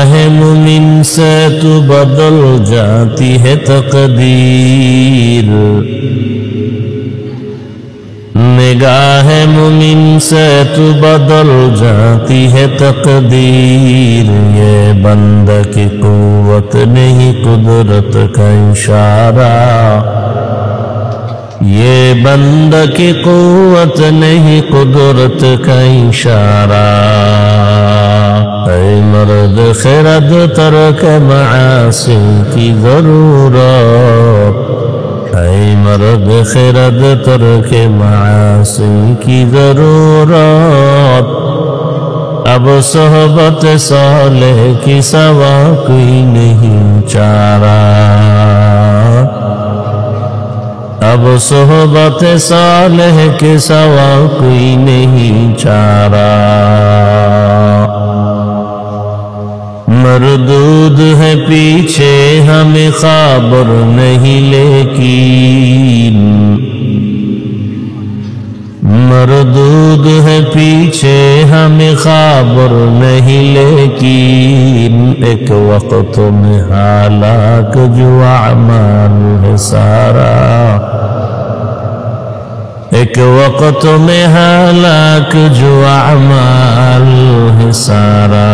نگاہ مومن سے تو بدل جاتی ہے تقدیر نگاہ مومن سے تو بدل جاتی ہے تقدیر یہ بندہ کی قوت نہیں قدرت کا اشارہ یہ بندہ کی قوت نہیں قدرت کا اشارہ اے مرد خرد ترک معاصی کی ضرورت اے مرد خرد ترک معاصی کی ضرورت اب صحبت صالح کی سوا کوئی نہیں چارہ اب صحبت صالح کے سوا کوئی نہیں چارہ مردود ہے پیچھے ہمیں خبر نہیں لیکن مردود ہے پیچھے ہمیں خبر نہیں لیکن ایک وقت میں ہلاک جو اعمال ہے سارا ایک وقت میں ہلاک جو اعمال ہے سارا